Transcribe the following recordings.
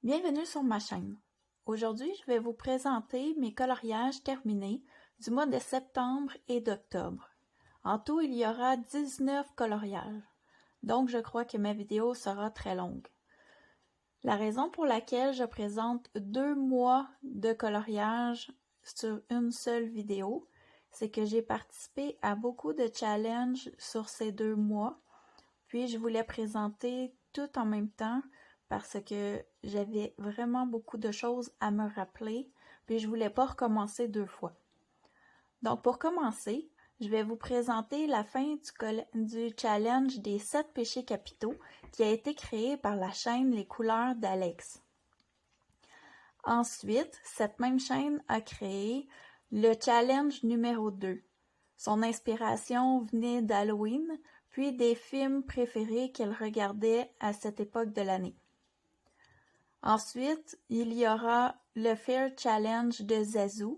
Bienvenue sur ma chaîne. Aujourd'hui, je vais vous présenter mes coloriages terminés du mois de septembre et d'octobre. En tout, il y aura 19 coloriages, donc je crois que ma vidéo sera très longue. La raison pour laquelle je présente 2 mois de coloriage sur une seule vidéo, c'est que j'ai participé à beaucoup de challenges sur ces 2 mois, puis je voulais présenter tout en même temps parce que j'avais vraiment beaucoup de choses à me rappeler, puis je voulais pas recommencer 2 fois. Donc pour commencer, je vais vous présenter la fin du challenge des 7 péchés capitaux qui a été créé par la chaîne Les Couleurs d'Alex. Ensuite, cette même chaîne a créé le challenge numéro 2. Son inspiration venait d'Halloween, puis des films préférés qu'elle regardait à cette époque de l'année. Ensuite, il y aura le Fair Challenge de Zazu.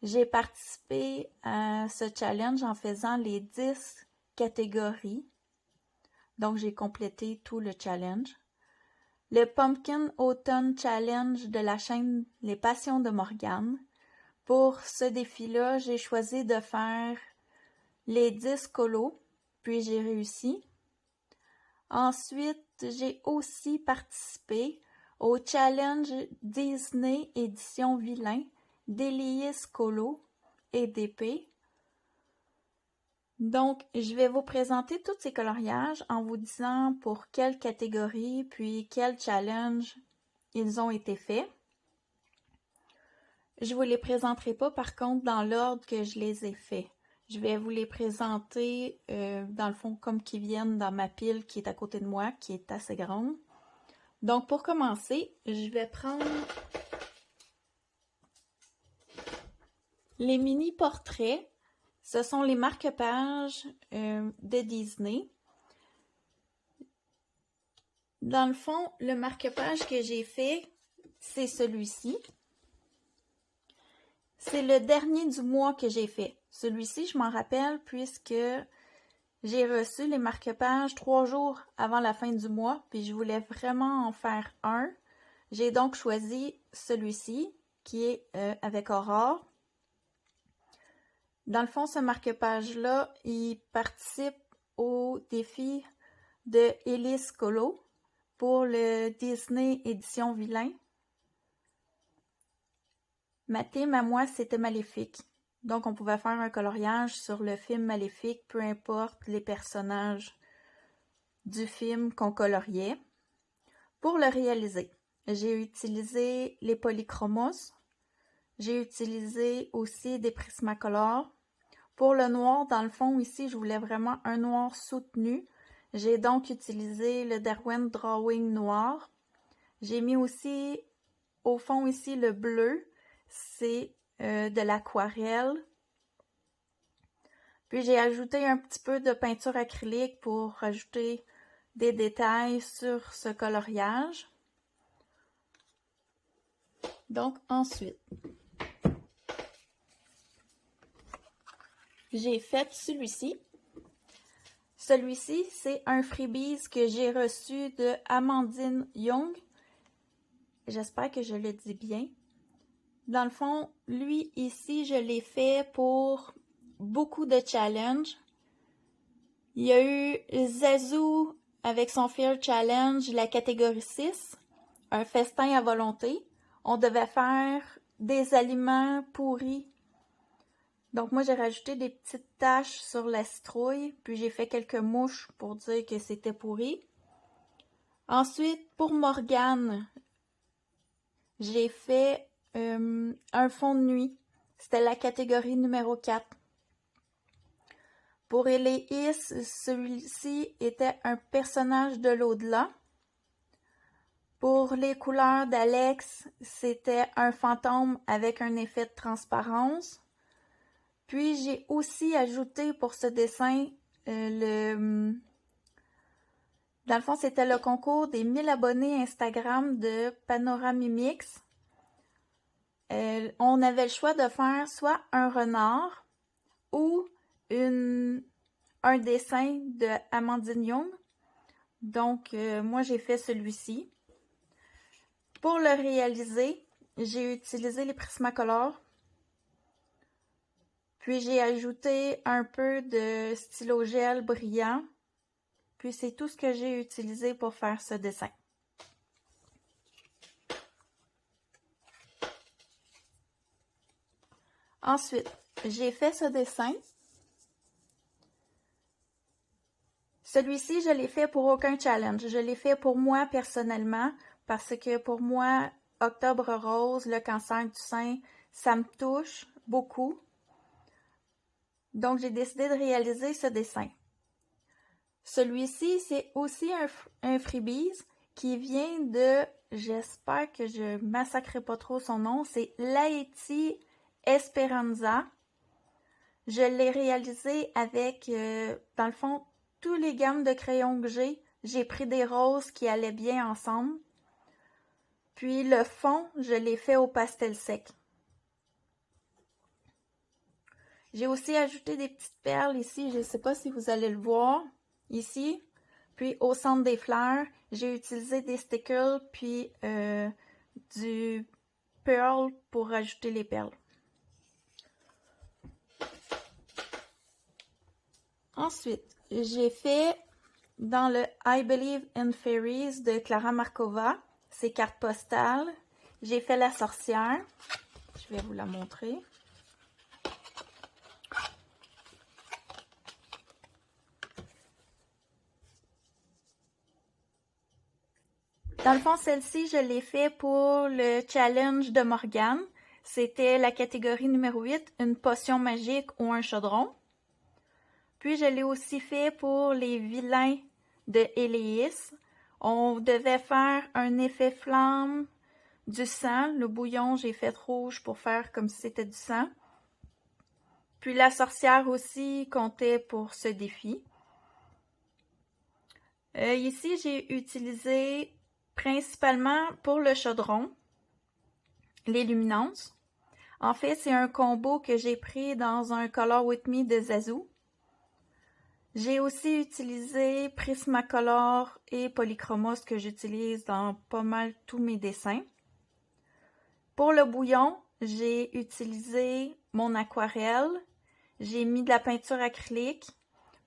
J'ai participé à ce challenge en faisant les 10 catégories. Donc, j'ai complété tout le challenge. Le Pumpkin Autumn Challenge de la chaîne Les Passions de Morgane. Pour ce défi-là, j'ai choisi de faire les 10 colos, puis j'ai réussi. Ensuite, j'ai aussi participé au challenge Disney édition vilain d'Elias Colo et d'épée. Donc, je vais vous présenter tous ces coloriages en vous disant pour quelle catégorie puis quel challenge ils ont été faits. Je ne vous les présenterai pas par contre dans l'ordre que je les ai faits. Je vais vous les présenter dans le fond comme qu'ils viennent dans ma pile qui est à côté de moi, qui est assez grande. Donc pour commencer, je vais prendre les mini portraits. Ce sont les marque-pages de Disney. Dans le fond, le marque-page que j'ai fait, c'est celui-ci. C'est le dernier du mois que j'ai fait. Celui-ci, je m'en rappelle puisque j'ai reçu les marque-pages 3 jours avant la fin du mois, puis je voulais vraiment en faire un. J'ai donc choisi celui-ci, qui est avec Aurore. Dans le fond, ce marque-page-là, il participe au défi de Elias Colo pour le Disney édition vilain. Ma thème à moi, c'était Maléfique. Donc, on pouvait faire un coloriage sur le film Maléfique, peu importe les personnages du film qu'on coloriait. Pour le réaliser, j'ai utilisé les polychromos. J'ai utilisé aussi des Prismacolor. Pour le noir, dans le fond, ici, je voulais vraiment un noir soutenu. J'ai donc utilisé le Derwent Drawing noir. J'ai mis aussi, au fond ici, le bleu. C'est de l'aquarelle. Puis j'ai ajouté un petit peu de peinture acrylique pour ajouter des détails sur ce coloriage. Donc ensuite, j'ai fait celui-ci. Celui-ci, c'est un freebies que j'ai reçu de Amandine Young. J'espère que je le dis bien. Dans le fond, lui ici, je l'ai fait pour beaucoup de challenges. Il y a eu Zazu avec son Fear Challenge, la catégorie 6, un festin à volonté. On devait faire des aliments pourris. Donc moi, j'ai rajouté des petites taches sur la citrouille, puis j'ai fait quelques mouches pour dire que c'était pourri. Ensuite, pour Morgane, j'ai fait un fond de nuit. C'était la catégorie numéro 4. Pour Elias, celui-ci était un personnage de l'au-delà. Pour les couleurs d'Alex, c'était un fantôme avec un effet de transparence. Puis j'ai aussi ajouté pour ce dessin dans le fond, c'était le concours des 1000 abonnés Instagram de Panoramimix. On avait le choix de faire soit un renard ou un dessin de Amandine Young. Donc, moi, j'ai fait celui-ci. Pour le réaliser, j'ai utilisé les Prismacolor. Puis j'ai ajouté un peu de stylo gel brillant. Puis c'est tout ce que j'ai utilisé pour faire ce dessin. Ensuite, j'ai fait ce dessin. Celui-ci, je l'ai fait pour aucun challenge. Je l'ai fait pour moi personnellement parce que pour moi, Octobre rose, le cancer du sein, ça me touche beaucoup. Donc, j'ai décidé de réaliser ce dessin. Celui-ci, c'est aussi un freebies qui vient de, j'espère que je massacrerai pas trop son nom, c'est Laeti Esperanza. Je l'ai réalisé avec, dans le fond, tous les gammes de crayons que j'ai pris des roses qui allaient bien ensemble. Puis le fond, je l'ai fait au pastel sec. J'ai aussi ajouté des petites perles ici, je ne sais pas si vous allez le voir, ici. Puis au centre des fleurs, j'ai utilisé des stickers puis du pearl pour ajouter les perles. Ensuite, j'ai fait dans le I Believe in Fairies de Clara Markova, ces cartes postales. J'ai fait la sorcière. Je vais vous la montrer. Dans le fond, celle-ci, je l'ai fait pour le challenge de Morgane. C'était la catégorie numéro 8, une potion magique ou un chaudron. Puis, je l'ai aussi fait pour les vilains de Héléis. On devait faire un effet flamme, du sang. Le bouillon, j'ai fait rouge pour faire comme si c'était du sang. Puis, la sorcière aussi comptait pour ce défi. Ici, j'ai utilisé principalement pour le chaudron, les luminances. En fait, c'est un combo que j'ai pris dans un Color With Me de Zazu. J'ai aussi utilisé Prismacolor et Polychromos que j'utilise dans pas mal tous mes dessins. Pour le bouillon, j'ai utilisé mon aquarelle. J'ai mis de la peinture acrylique.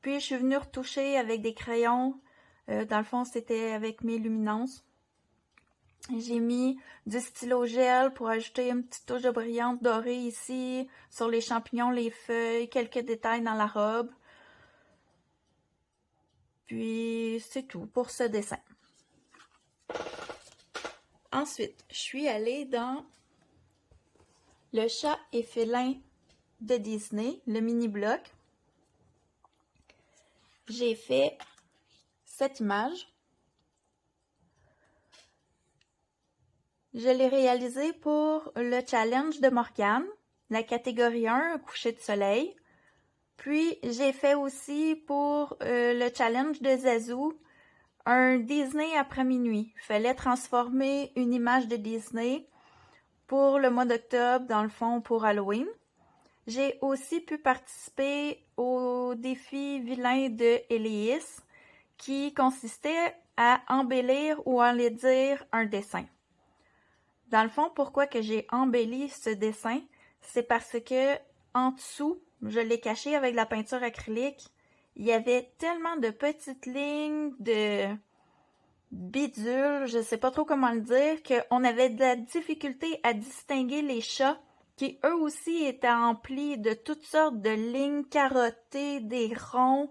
Puis, je suis venue retoucher avec des crayons. Dans le fond, c'était avec mes luminances. J'ai mis du stylo gel pour ajouter une petite touche de brillante dorée ici, sur les champignons, les feuilles, quelques détails dans la robe. Puis, c'est tout pour ce dessin. Ensuite, je suis allée dans le chat et félin de Disney, le mini-bloc. J'ai fait cette image. Je l'ai réalisé pour le challenge de Morgane, la catégorie 1, un coucher de soleil. Puis, j'ai fait aussi pour le challenge de Zazu, un Disney après minuit. Il fallait transformer une image de Disney pour le mois d'octobre, dans le fond, pour Halloween. J'ai aussi pu participer au défi vilain de Héléis, qui consistait à embellir ou enlaidir un dessin. Dans le fond, pourquoi que j'ai embelli ce dessin, c'est parce que en dessous, je l'ai caché avec la peinture acrylique. Il y avait tellement de petites lignes, de bidules, je sais pas trop comment le dire, qu'on avait de la difficulté à distinguer les chats qui eux aussi étaient emplis de toutes sortes de lignes carottées, des ronds.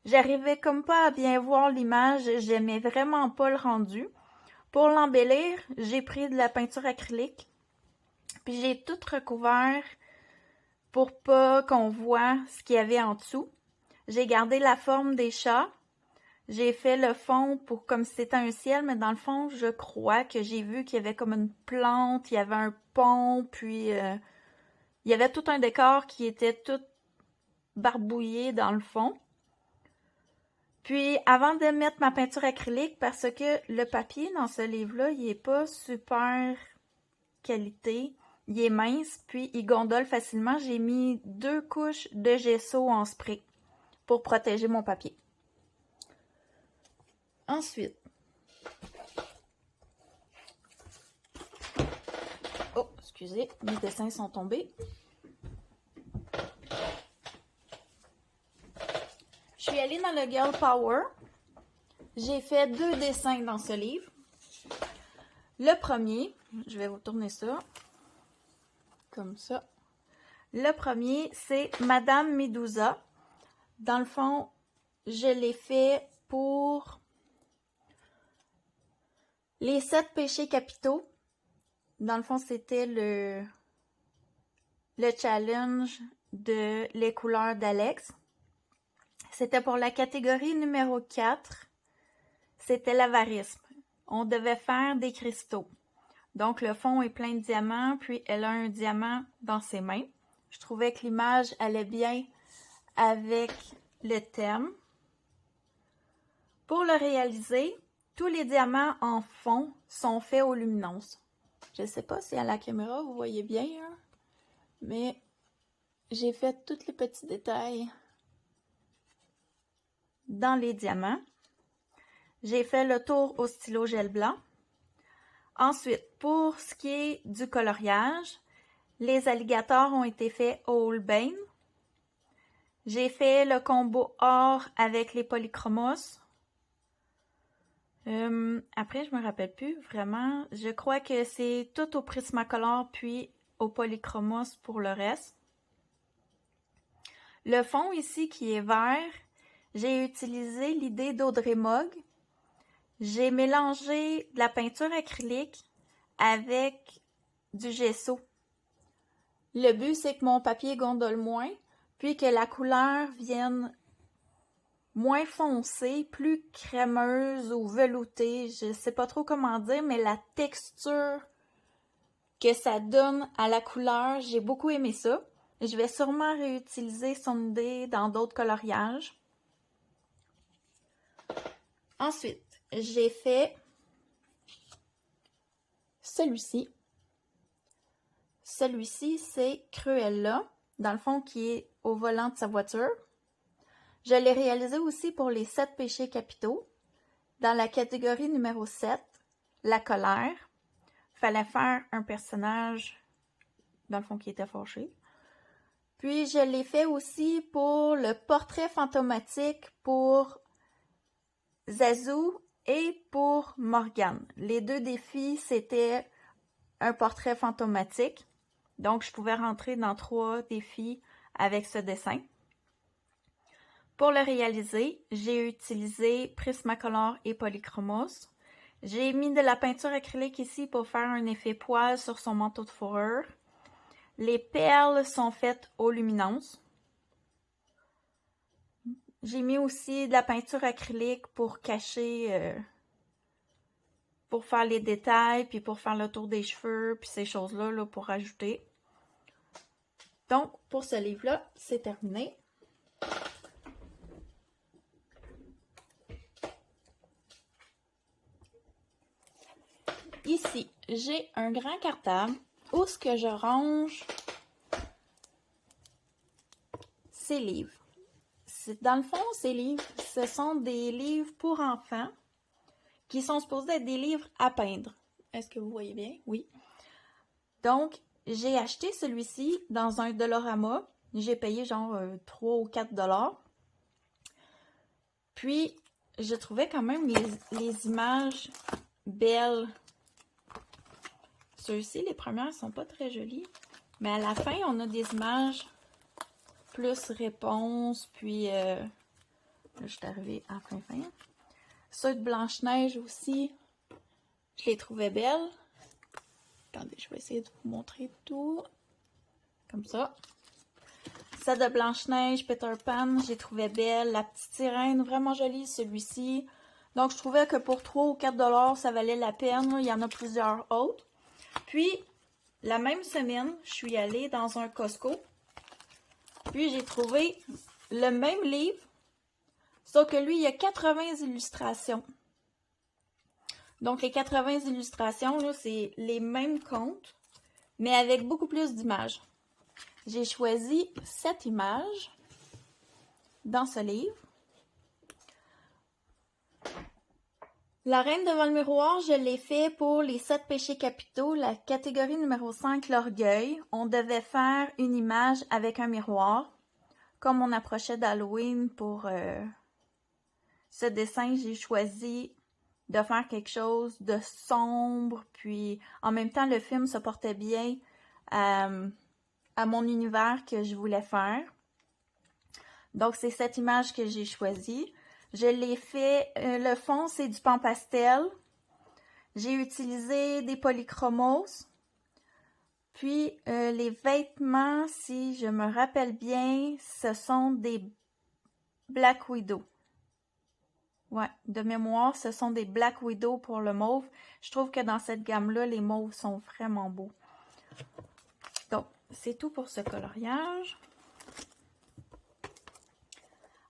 J'arrivais comme pas à bien voir l'image, j'aimais vraiment pas le rendu. Pour l'embellir, j'ai pris de la peinture acrylique, puis j'ai tout recouvert pour pas qu'on voit ce qu'il y avait en dessous. J'ai gardé la forme des chats. J'ai fait le fond pour comme si c'était un ciel, mais dans le fond, je crois que j'ai vu qu'il y avait comme une plante, il y avait un pont, puis il y avait tout un décor qui était tout barbouillé dans le fond. Puis, avant de mettre ma peinture acrylique, parce que le papier dans ce livre-là, il est pas super qualité. Il est mince, puis il gondole facilement. J'ai mis 2 couches de gesso en spray pour protéger mon papier. Ensuite, Excusez, mes dessins sont tombés. Je suis allée dans le Girl Power. J'ai fait 2 dessins dans ce livre. Le premier, je vais vous tourner ça, comme ça. Le premier, c'est Madame Medusa. Dans le fond, je l'ai fait pour les 7 péchés capitaux. Dans le fond, c'était le challenge de les couleurs d'Alex. C'était pour la catégorie numéro 4. C'était l'avarisme. On devait faire des cristaux. Donc, le fond est plein de diamants, puis elle a un diamant dans ses mains. Je trouvais que l'image allait bien avec le thème. Pour le réaliser, tous les diamants en fond sont faits aux luminances. Je ne sais pas si à la caméra vous voyez bien, hein, mais j'ai fait tous les petits détails dans les diamants. J'ai fait le tour au stylo gel blanc. Ensuite, pour ce qui est du coloriage, les alligators ont été faits au Holbein. J'ai fait le combo or avec les polychromos. Après, je me rappelle plus vraiment. Je crois que c'est tout au Prismacolor puis au polychromos pour le reste. Le fond ici qui est vert, j'ai utilisé l'idée d'Audrey Mogg. J'ai mélangé de la peinture acrylique avec du gesso. Le but, c'est que mon papier gondole moins, puis que la couleur vienne moins foncée, plus crémeuse ou veloutée. Je ne sais pas trop comment dire, mais la texture que ça donne à la couleur, j'ai beaucoup aimé ça. Je vais sûrement réutiliser son idée dans d'autres coloriages. Ensuite, j'ai fait celui-ci. Celui-ci, c'est Cruella, dans le fond, qui est au volant de sa voiture. Je l'ai réalisé aussi pour les 7 péchés capitaux. Dans la catégorie numéro 7, la colère. Il fallait faire un personnage, dans le fond, qui était fâché. Puis, je l'ai fait aussi pour le portrait fantomatique pour Zazu et pour Morgane. Les 2 défis, c'était un portrait fantomatique. Donc, je pouvais rentrer dans 3 défis avec ce dessin. Pour le réaliser, j'ai utilisé Prismacolor et Polychromos. J'ai mis de la peinture acrylique ici pour faire un effet poil sur son manteau de fourrure. Les perles sont faites aux luminances. J'ai mis aussi de la peinture acrylique pour cacher, pour faire les détails, puis pour faire le tour des cheveux, puis ces choses-là là, pour ajouter. Donc, pour ce livre-là, c'est terminé. Ici, j'ai un grand cartable où ce que je range ces livres. Dans le fond, ces livres, ce sont des livres pour enfants qui sont supposés être des livres à peindre. Est-ce que vous voyez bien? Oui. Donc, j'ai acheté celui-ci dans un Dollarama. J'ai payé genre 3 ou 4 $. Puis, je trouvais quand même les images belles. Ceux-ci, les premières, sont pas très jolies. Mais à la fin, on a des images plus réponse. Puis, là, je suis arrivée à fin. Ceux de Blanche-Neige aussi, je les trouvais belles. Attendez, je vais essayer de vous montrer tout. Comme ça. Celle de Blanche-Neige, Peter Pan, j'ai trouvé belle. La petite sirène, vraiment jolie, celui-ci. Donc, je trouvais que pour 3 ou 4 $, ça valait la peine. Il y en a plusieurs autres. Puis, la même semaine, je suis allée dans un Costco. Puis, j'ai trouvé le même livre. Sauf que lui, il y a 80 illustrations. Donc, les 80 illustrations, c'est les mêmes contes, mais avec beaucoup plus d'images. J'ai choisi 7 images dans ce livre. La reine devant le miroir, je l'ai fait pour les 7 péchés capitaux, la catégorie numéro 5, l'orgueil. On devait faire une image avec un miroir. Comme on approchait d'Halloween pour ce dessin, j'ai choisi de faire quelque chose de sombre, puis en même temps, le film se portait bien à mon univers que je voulais faire. Donc, c'est cette image que j'ai choisie. Je l'ai fait, le fond, c'est du pan pastel. J'ai utilisé des polychromos. Puis, les vêtements, si je me rappelle bien, ce sont des Black Widow. Ouais, de mémoire, ce sont des Black Widow pour le mauve. Je trouve que dans cette gamme-là, les mauves sont vraiment beaux. Donc, c'est tout pour ce coloriage.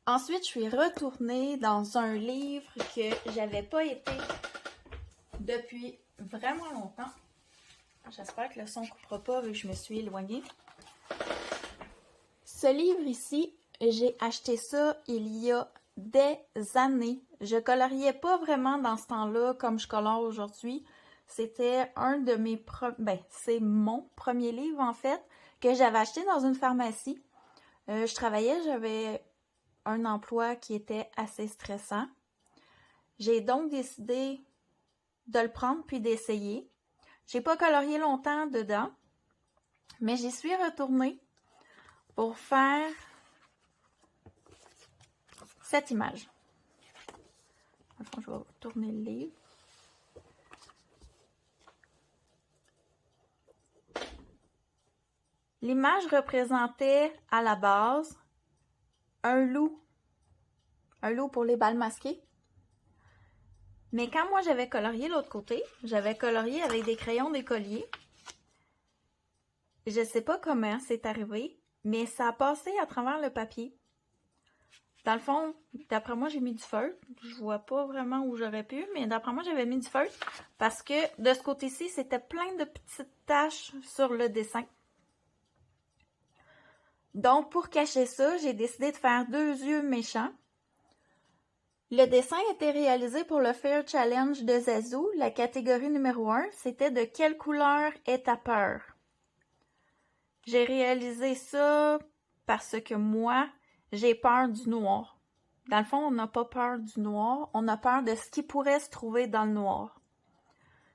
Ensuite, je suis retournée dans un livre que j'avais pas été depuis vraiment longtemps. J'espère que le son ne coupera pas vu que je me suis éloignée. Ce livre ici, j'ai acheté ça il y a des années. Je coloriais pas vraiment dans ce temps-là comme je colore aujourd'hui. C'était c'est mon premier livre en fait que j'avais acheté dans une pharmacie. Je travaillais, j'avais un emploi qui était assez stressant. J'ai donc décidé de le prendre puis d'essayer. J'ai pas colorié longtemps dedans, mais j'y suis retournée pour faire cette image. Enfin, je vais tourner le livre. L'image représentait à la base un loup pour les balles masquées. Mais quand moi j'avais colorié l'autre côté, j'avais colorié avec des crayons d'écolier. Je sais pas comment c'est arrivé, mais ça a passé à travers le papier. Dans le fond, d'après moi, j'ai mis du feutre. Je vois pas vraiment où j'aurais pu, mais d'après moi, j'avais mis du feutre parce que de ce côté-ci, c'était plein de petites taches sur le dessin. Donc, pour cacher ça, j'ai décidé de faire 2 yeux méchants. Le dessin a été réalisé pour le Fair Challenge de Zazu. La catégorie numéro 1, c'était de quelle couleur est ta peur? J'ai réalisé ça parce que moi, j'ai peur du noir. Dans le fond, on n'a pas peur du noir, on a peur de ce qui pourrait se trouver dans le noir.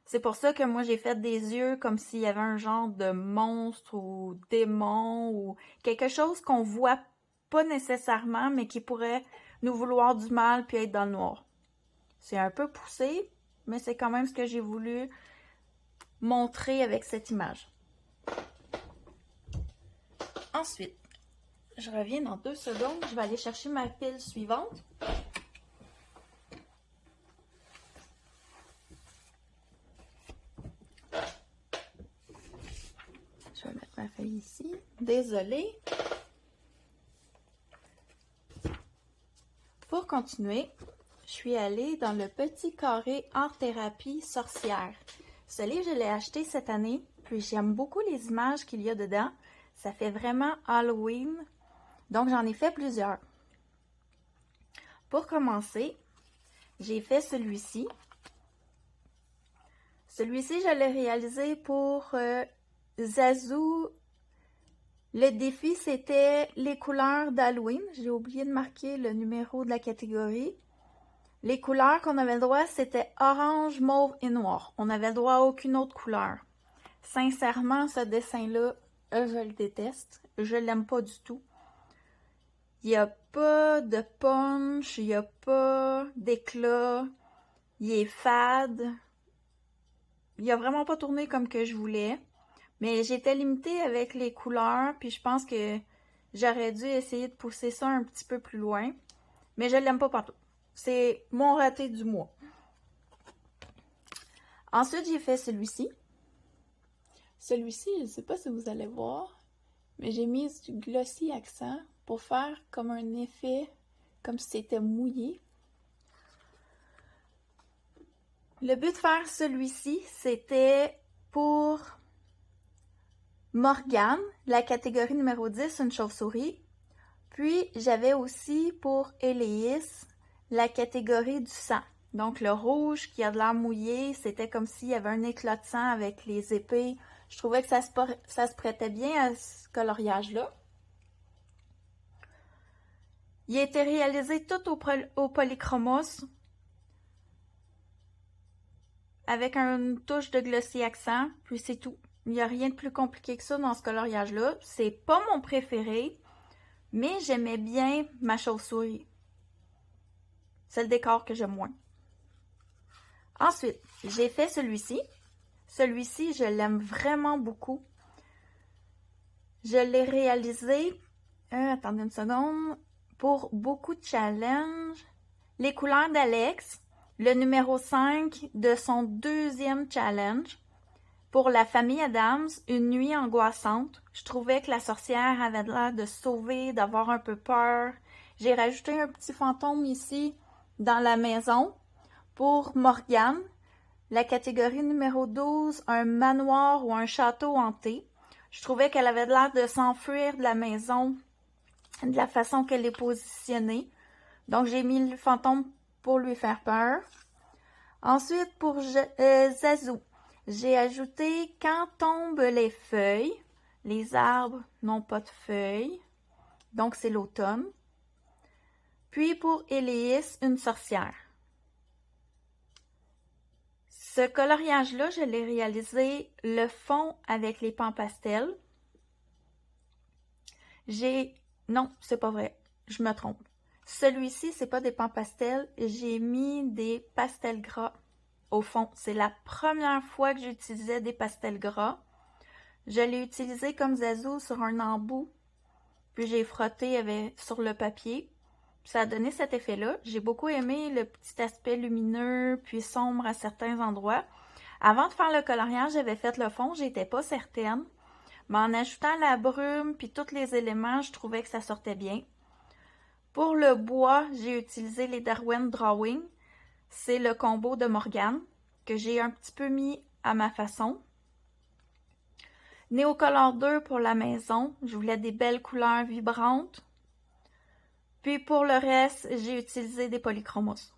C'est pour ça que moi, j'ai fait des yeux comme s'il y avait un genre de monstre ou démon ou quelque chose qu'on voit pas nécessairement, mais qui pourrait nous vouloir du mal puis être dans le noir. C'est un peu poussé, mais c'est quand même ce que j'ai voulu montrer avec cette image. Ensuite, je reviens dans 2 secondes. Je vais aller chercher ma pile suivante. Je vais mettre ma feuille ici. Désolée. Pour continuer, je suis allée dans le petit carré Art Thérapie Sorcière. Ce livre, je l'ai acheté cette année, puis j'aime beaucoup les images qu'il y a dedans. Ça fait vraiment Halloween, donc j'en ai fait plusieurs. Pour commencer, j'ai fait celui-ci. Celui-ci, je l'ai réalisé pour Zazu. Le défi, c'était les couleurs d'Halloween. J'ai oublié de marquer le numéro de la catégorie. Les couleurs qu'on avait le droit, c'était orange, mauve et noir. On n'avait le droit à aucune autre couleur. Sincèrement, ce dessin-là, je le déteste. Je l'aime pas du tout. Il n'y a pas de punch, il n'y a pas d'éclat. Il est fade. Il a vraiment pas tourné comme que je voulais. Mais j'étais limitée avec les couleurs, puis je pense que j'aurais dû essayer de pousser ça un petit peu plus loin. Mais je l'aime pas partout. C'est mon raté du mois. Ensuite, j'ai fait celui-ci. Celui-ci, je ne sais pas si vous allez voir, mais j'ai mis du glossy accent pour faire comme un effet, comme si c'était mouillé. Le but de faire celui-ci, c'était pour Morgane, la catégorie numéro 10, une chauve-souris. Puis, j'avais aussi pour Éléis, la catégorie du sang. Donc le rouge qui a de l'air mouillé, c'était comme s'il y avait un éclat de sang avec les épées. Je trouvais que ça se prêtait bien à ce coloriage-là. Il a été réalisé tout au polychromos avec une touche de glossy accent, puis c'est tout. Il n'y a rien de plus compliqué que ça dans ce coloriage-là. C'est pas mon préféré, mais j'aimais bien ma chauve-souris. C'est le décor que j'aime moins. Ensuite, j'ai fait celui-ci. Celui-ci, je l'aime vraiment beaucoup. Je l'ai réalisé, attendez une seconde, pour beaucoup de challenges. Les couleurs d'Alex, le numéro 5 de son deuxième challenge. Pour la famille Adams, une nuit angoissante. Je trouvais que la sorcière avait l'air de se sauver, d'avoir un peu peur. J'ai rajouté un petit fantôme ici dans la maison. Pour Morgane, la catégorie numéro 12, un manoir ou un château hanté. Je trouvais qu'elle avait l'air de s'enfuir de la maison de la façon qu'elle est positionnée. Donc, j'ai mis le fantôme pour lui faire peur. Ensuite, pour Zazou, j'ai ajouté quand tombent les feuilles. Les arbres n'ont pas de feuilles. Donc, c'est l'automne. Puis, pour Éléis, une sorcière. Ce coloriage-là, je l'ai réalisé le fond avec les pans pastels. Non, c'est pas vrai. Je me trompe. Celui-ci, c'est pas des pans pastels. J'ai mis des pastels gras au fond. C'est la première fois que j'utilisais des pastels gras. Je l'ai utilisé comme Zazou sur un embout. Puis j'ai frotté sur le papier. Ça a donné cet effet-là. J'ai beaucoup aimé le petit aspect lumineux puis sombre à certains endroits. Avant de faire le coloriage, j'avais fait le fond. J'étais pas certaine. Mais en ajoutant la brume puis tous les éléments, je trouvais que ça sortait bien. Pour le bois, j'ai utilisé les Darwin Drawing. C'est le combo de Morgane que j'ai un petit peu mis à ma façon. Neocolor 2 pour la maison. Je voulais des belles couleurs vibrantes. Puis pour le reste, j'ai utilisé des polychromos.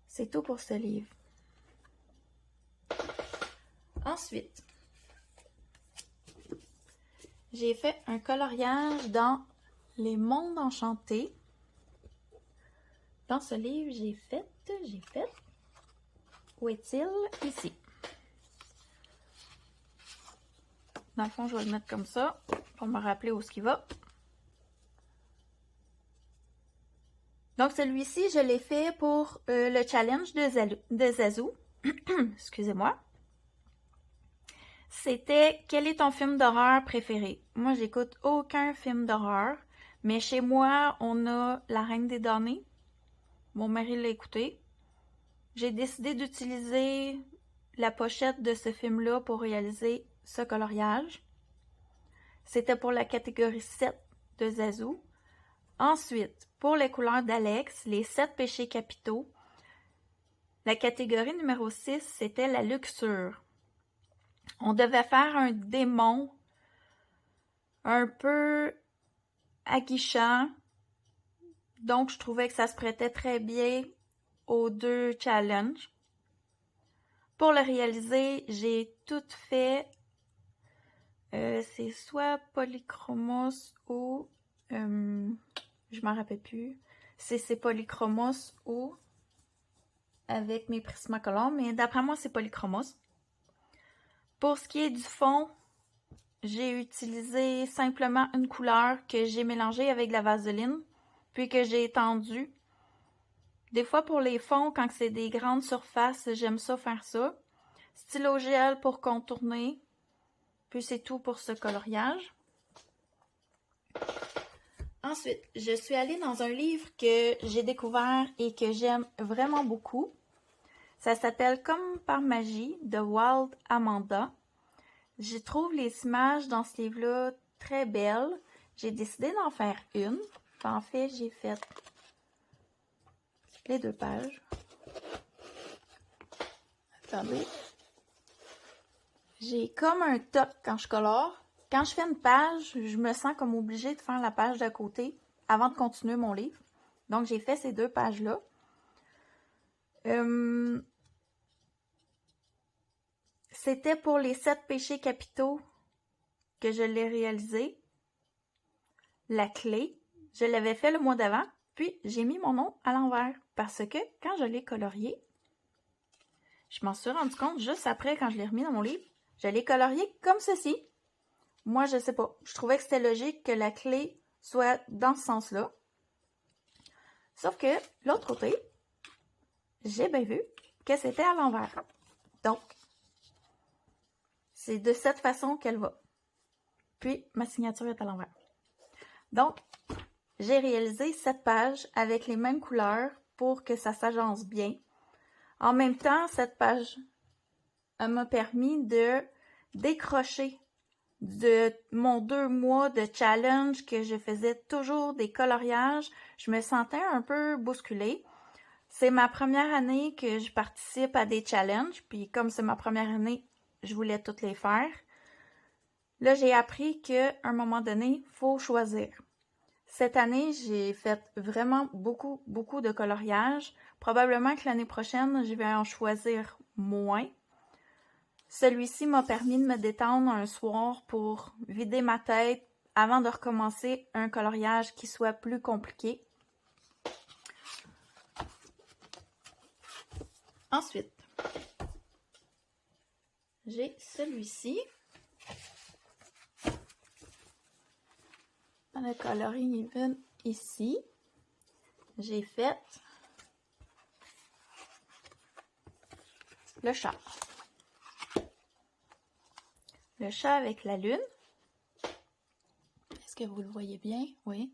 C'est tout pour ce livre. Ensuite, j'ai fait un coloriage dans Les Mondes Enchantés. Dans ce livre, j'ai fait... Où est-il? Ici. Dans le fond, je vais le mettre comme ça pour me rappeler où est-ce qu'il va. Donc, celui-ci, je l'ai fait pour le challenge de Zazou. Excusez-moi. C'était « Quel est ton film d'horreur préféré? » Moi, j'écoute aucun film d'horreur, mais chez moi, on a La Reine des damnés. Mon mari l'a écouté. J'ai décidé d'utiliser la pochette de ce film-là pour réaliser ce coloriage. C'était pour la catégorie 7 de Zazou. Ensuite, pour les couleurs d'Alex, les 7 péchés capitaux, la catégorie numéro 6, c'était la luxure. On devait faire un démon un peu aguichant, donc je trouvais que ça se prêtait très bien aux 2 challenges. Pour le réaliser, j'ai tout fait, c'est soit polychromos ou... je m'en rappelle plus. C'est polychromos ou avec mes Prismacolor, mais d'après moi, c'est polychromos. Pour ce qui est du fond, j'ai utilisé simplement une couleur que j'ai mélangée avec de la vaseline, puis que j'ai étendue. Des fois, pour les fonds, quand c'est des grandes surfaces, j'aime ça faire ça. Stylo gel pour contourner. Puis c'est tout pour ce coloriage. Ensuite, je suis allée dans un livre que j'ai découvert et que j'aime vraiment beaucoup. Ça s'appelle Comme par magie de Wild Amanda. Je trouve les images dans ce livre-là très belles. J'ai décidé d'en faire une. En fait, j'ai fait les 2 pages. Attendez. J'ai comme un toc quand je colore. Quand je fais une page, je me sens comme obligée de faire la page d'à côté avant de continuer mon livre. Donc, j'ai fait ces 2 pages-là. C'était pour les 7 péchés capitaux que je l'ai réalisé. La clé, je l'avais fait le mois d'avant, puis j'ai mis mon nom à l'envers parce que quand je l'ai colorié, je m'en suis rendu compte juste après quand je l'ai remis dans mon livre, je l'ai colorié comme ceci. Moi, je sais pas. Je trouvais que c'était logique que la clé soit dans ce sens-là. Sauf que l'autre côté, j'ai bien vu que c'était à l'envers. Donc, c'est de cette façon qu'elle va. Puis, ma signature est à l'envers. Donc, j'ai réalisé 7 pages avec les mêmes couleurs pour que ça s'agence bien. En même temps, cette page m'a permis de décrocher de mon 2 mois de challenge que je faisais toujours des coloriages. Je me sentais un peu bousculée. C'est ma première année que je participe à des challenges, puis comme c'est ma première année, je voulais toutes les faire. Là, j'ai appris qu'à un moment donné, il faut choisir. Cette année, j'ai fait vraiment beaucoup de coloriage. Probablement que l'année prochaine, je vais en choisir moins. Celui-ci m'a permis de me détendre un soir pour vider ma tête avant de recommencer un coloriage qui soit plus compliqué. Ensuite, j'ai celui-ci. Le coloring even ici. J'ai fait le chat. Le chat avec la lune. Est-ce que vous le voyez bien? Oui.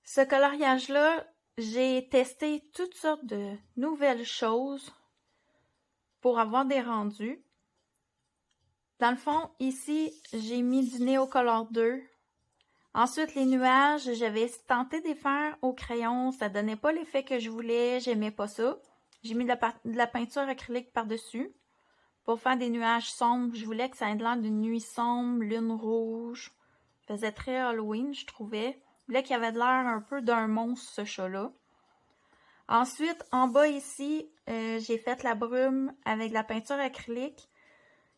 Ce coloriage-là, j'ai testé toutes sortes de nouvelles choses pour avoir des rendus. Dans le fond, ici, j'ai mis du Neocolor 2. Ensuite, les nuages, j'avais tenté de les faire au crayon. Ça donnait pas l'effet que je voulais. J'aimais pas ça. J'ai mis de la peinture acrylique par-dessus. Pour faire des nuages sombres, je voulais que ça ait l'air d'une nuit sombre, lune rouge. Ça faisait très Halloween, je trouvais. Je voulais qu'il y avait de l'air un peu d'un monstre, ce chat-là. Ensuite, en bas ici, j'ai fait la brume avec de la peinture acrylique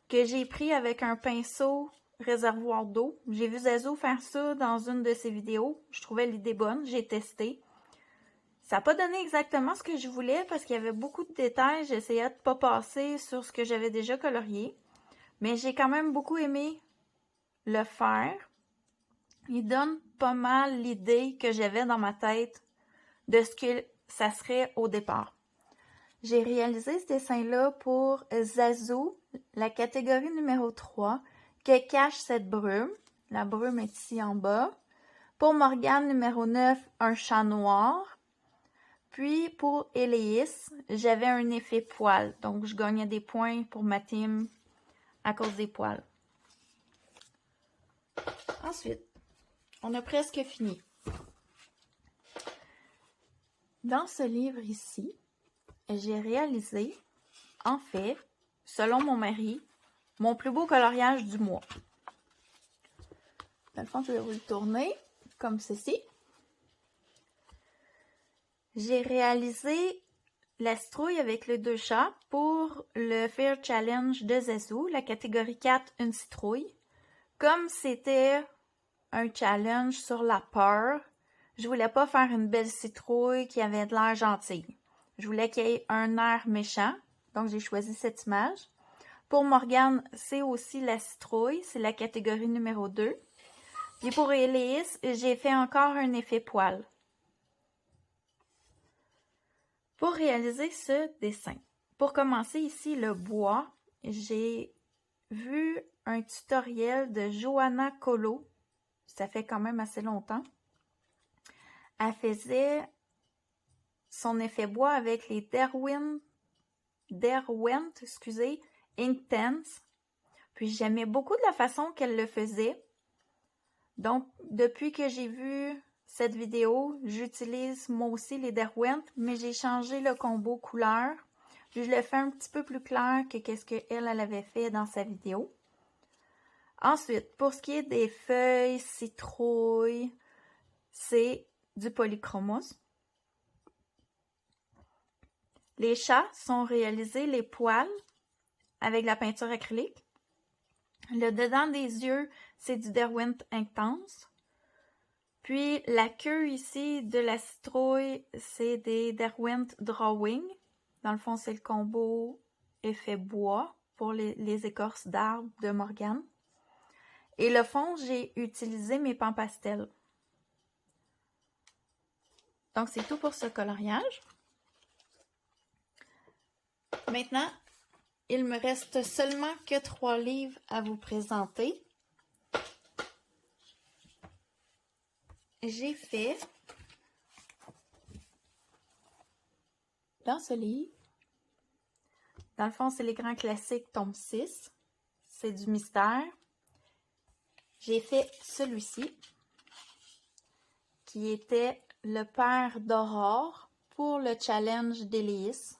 que j'ai pris avec un pinceau réservoir d'eau. J'ai vu Zazo faire ça dans une de ses vidéos. Je trouvais l'idée bonne, j'ai testé. Ça n'a pas donné exactement ce que je voulais parce qu'il y avait beaucoup de détails. J'essayais de ne pas passer sur ce que j'avais déjà colorié. Mais j'ai quand même beaucoup aimé le faire. Il donne pas mal l'idée que j'avais dans ma tête de ce que ça serait au départ. J'ai réalisé ce dessin-là pour Zazo, la catégorie numéro 3, que cache cette brume. La brume est ici en bas. Pour Morgane, numéro 9, un chat noir. Puis, pour Eléis, j'avais un effet poil. Donc, je gagnais des points pour ma team à cause des poils. Ensuite, on a presque fini. Dans ce livre ici, j'ai réalisé, en fait, selon mon mari, mon plus beau coloriage du mois. Dans le fond, je vais vous le tourner comme ceci. J'ai réalisé la citrouille avec les 2 chats pour le Fear Challenge de Zazu, la catégorie 4, une citrouille. Comme c'était un challenge sur la peur, je voulais pas faire une belle citrouille qui avait de l'air gentille. Je voulais qu'il y ait un air méchant, donc j'ai choisi cette image. Pour Morgane, c'est aussi la citrouille, c'est la catégorie numéro 2. Puis pour Eléis, j'ai fait encore un effet poil. Pour réaliser ce dessin, pour commencer ici le bois, j'ai vu un tutoriel de Johanna Colo. Ça fait quand même assez longtemps. Elle faisait son effet bois avec les Derwent, Inktense. Puis j'aimais beaucoup de la façon qu'elle le faisait. Donc, depuis que j'ai vu cette vidéo, j'utilise moi aussi les Derwent, mais j'ai changé le combo couleur. Puis je le fais un petit peu plus clair que ce qu'elle avait fait dans sa vidéo. Ensuite, pour ce qui est des feuilles, citrouilles, c'est du Polychromos. Les chats sont réalisés les poils avec la peinture acrylique. Le dedans des yeux, c'est du Derwent Intense. Puis la queue ici de la citrouille, c'est des Derwent Drawing. Dans le fond, c'est le combo effet bois pour les écorces d'arbres de Morgane. Et le fond, j'ai utilisé mes pans pastels. Donc, c'est tout pour ce coloriage. Maintenant, il me reste seulement que 3 livres à vous présenter. J'ai fait, dans ce livre, dans le fond, c'est les grands classiques, tome 6. C'est du mystère. J'ai fait celui-ci, qui était le père d'Aurore pour le challenge d'Éléis.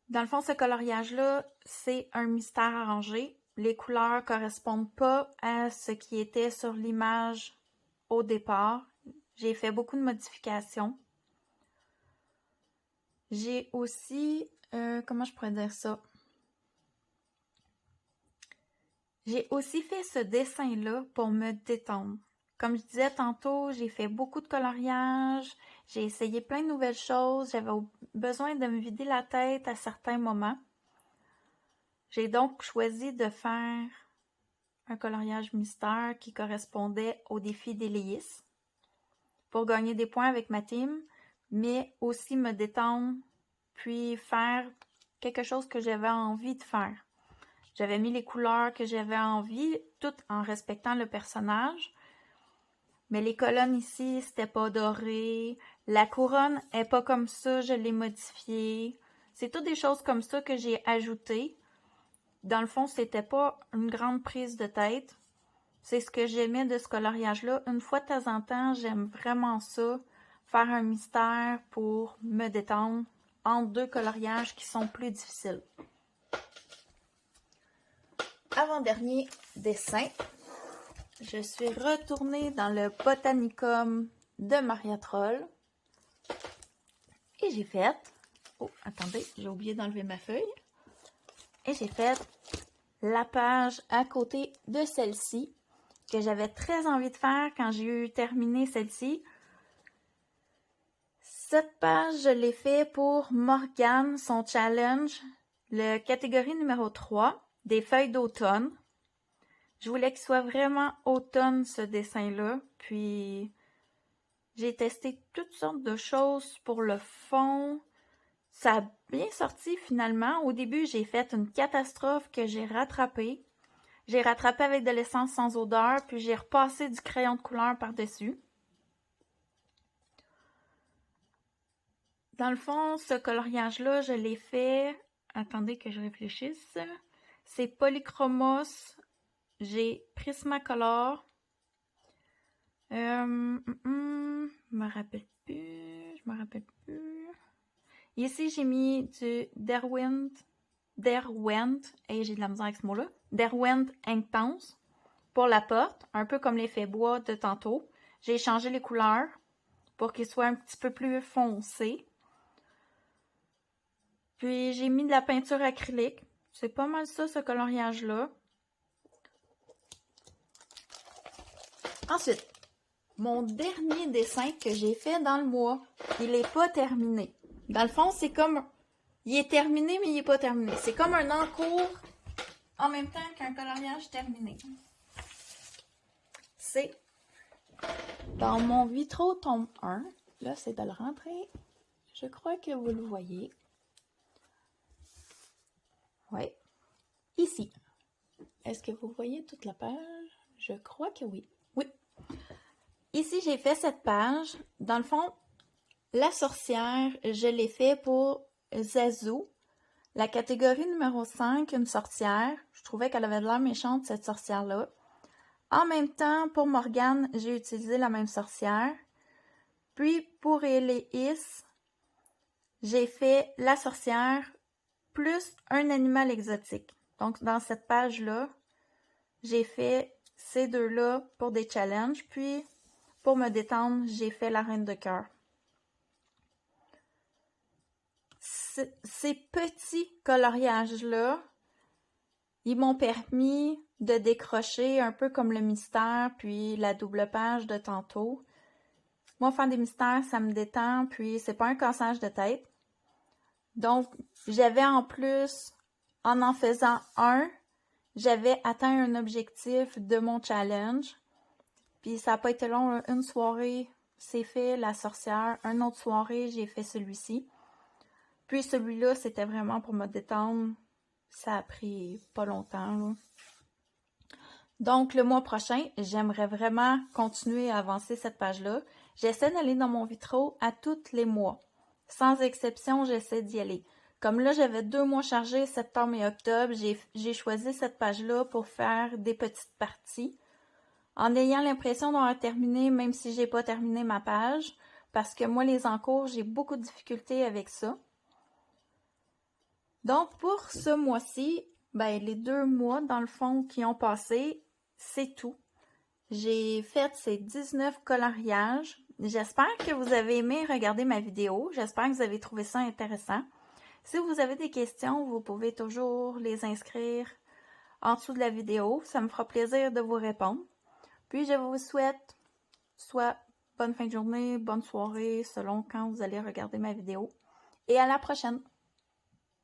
Dans le fond, ce coloriage-là, c'est un mystère arrangé. Les couleurs ne correspondent pas à ce qui était sur l'image au départ. J'ai fait beaucoup de modifications. J'ai aussi... comment je pourrais dire ça? J'ai aussi fait ce dessin-là pour me détendre. Comme je disais tantôt, j'ai fait beaucoup de coloriage, j'ai essayé plein de nouvelles choses, j'avais besoin de me vider la tête à certains moments. J'ai donc choisi de faire un coloriage mystère qui correspondait au défi d'Éléis pour gagner des points avec ma team, mais aussi me détendre, puis faire quelque chose que j'avais envie de faire. J'avais mis les couleurs que j'avais envie, tout en respectant le personnage. Mais les colonnes ici, c'était pas doré. La couronne est pas comme ça, je l'ai modifiée. C'est toutes des choses comme ça que j'ai ajoutées. Dans le fond, c'était pas une grande prise de tête. C'est ce que j'aimais de ce coloriage-là. Une fois de temps en temps, j'aime vraiment ça. Faire un mystère pour me détendre entre 2 coloriages qui sont plus difficiles. Avant-dernier dessin, je suis retournée dans le Botanicum de Maria Troll et j'ai fait... Oh, attendez, j'ai oublié d'enlever ma feuille. Et j'ai fait la page à côté de celle-ci que j'avais très envie de faire quand j'ai eu terminé celle-ci. Cette page, je l'ai fait pour Morgane, son challenge, le catégorie numéro 3. Des feuilles d'automne. Je voulais qu'il soit vraiment automne ce dessin-là. Puis j'ai testé toutes sortes de choses pour le fond. Ça a bien sorti finalement. Au début, j'ai fait une catastrophe que j'ai rattrapée. J'ai rattrapé avec de l'essence sans odeur, puis j'ai repassé du crayon de couleur par-dessus. Dans le fond, ce coloriage-là, je l'ai fait... Attendez que je réfléchisse. C'est Polychromos, j'ai Prismacolor. Je me rappelle plus. Ici, j'ai mis du Derwent, et j'ai de la misère avec ce mot-là, Derwent Intense pour la porte, un peu comme l'effet bois de tantôt. J'ai changé les couleurs pour qu'ils soient un petit peu plus foncés. Puis, j'ai mis de la peinture acrylique. C'est pas mal ça, ce coloriage-là. Ensuite, mon dernier dessin que j'ai fait dans le mois, il n'est pas terminé. Dans le fond, c'est comme... Il est terminé, mais il n'est pas terminé. C'est comme un encours en même temps qu'un coloriage terminé. C'est dans mon Vitro tome 1. Là, c'est de le rentrer. Je crois que vous le voyez. Oui. Ici. Est-ce que vous voyez toute la page? Je crois que oui. Oui. Ici, j'ai fait cette page. Dans le fond, la sorcière, je l'ai fait pour Zazou. La catégorie numéro 5, une sorcière. Je trouvais qu'elle avait de l'air méchante, cette sorcière-là. En même temps, pour Morgane, j'ai utilisé la même sorcière. Puis, pour Éléis, j'ai fait la sorcière plus un animal exotique. Donc, dans cette page-là, j'ai fait ces deux-là pour des challenges. Puis, pour me détendre, j'ai fait la reine de cœur. Ces petits coloriages-là, ils m'ont permis de décrocher un peu comme le mystère, puis la double page de tantôt. Moi, faire des mystères, ça me détend, puis c'est pas un cassage de tête. Donc, j'avais en plus, en faisant un, j'avais atteint un objectif de mon challenge. Puis ça n'a pas été long, une soirée, c'est fait, la sorcière. Une autre soirée, j'ai fait celui-ci. Puis celui-là, c'était vraiment pour me détendre. Ça a pris pas longtemps, là. Donc, le mois prochain, j'aimerais vraiment continuer à avancer cette page-là. J'essaie d'aller dans mon vitro à tous les mois. Sans exception, j'essaie d'y aller. Comme là, j'avais 2 mois chargés, septembre et octobre, j'ai choisi cette page-là pour faire des petites parties. En ayant l'impression d'avoir terminé, même si j'ai pas terminé ma page, parce que moi, les encours, j'ai beaucoup de difficultés avec ça. Donc, pour ce mois-ci, les 2 mois, dans le fond, qui ont passé, c'est tout. J'ai fait ces 19 coloriages. J'espère que vous avez aimé regarder ma vidéo. J'espère que vous avez trouvé ça intéressant. Si vous avez des questions, vous pouvez toujours les inscrire en dessous de la vidéo. Ça me fera plaisir de vous répondre. Puis, je vous souhaite soit bonne fin de journée, bonne soirée, selon quand vous allez regarder ma vidéo. Et à la prochaine!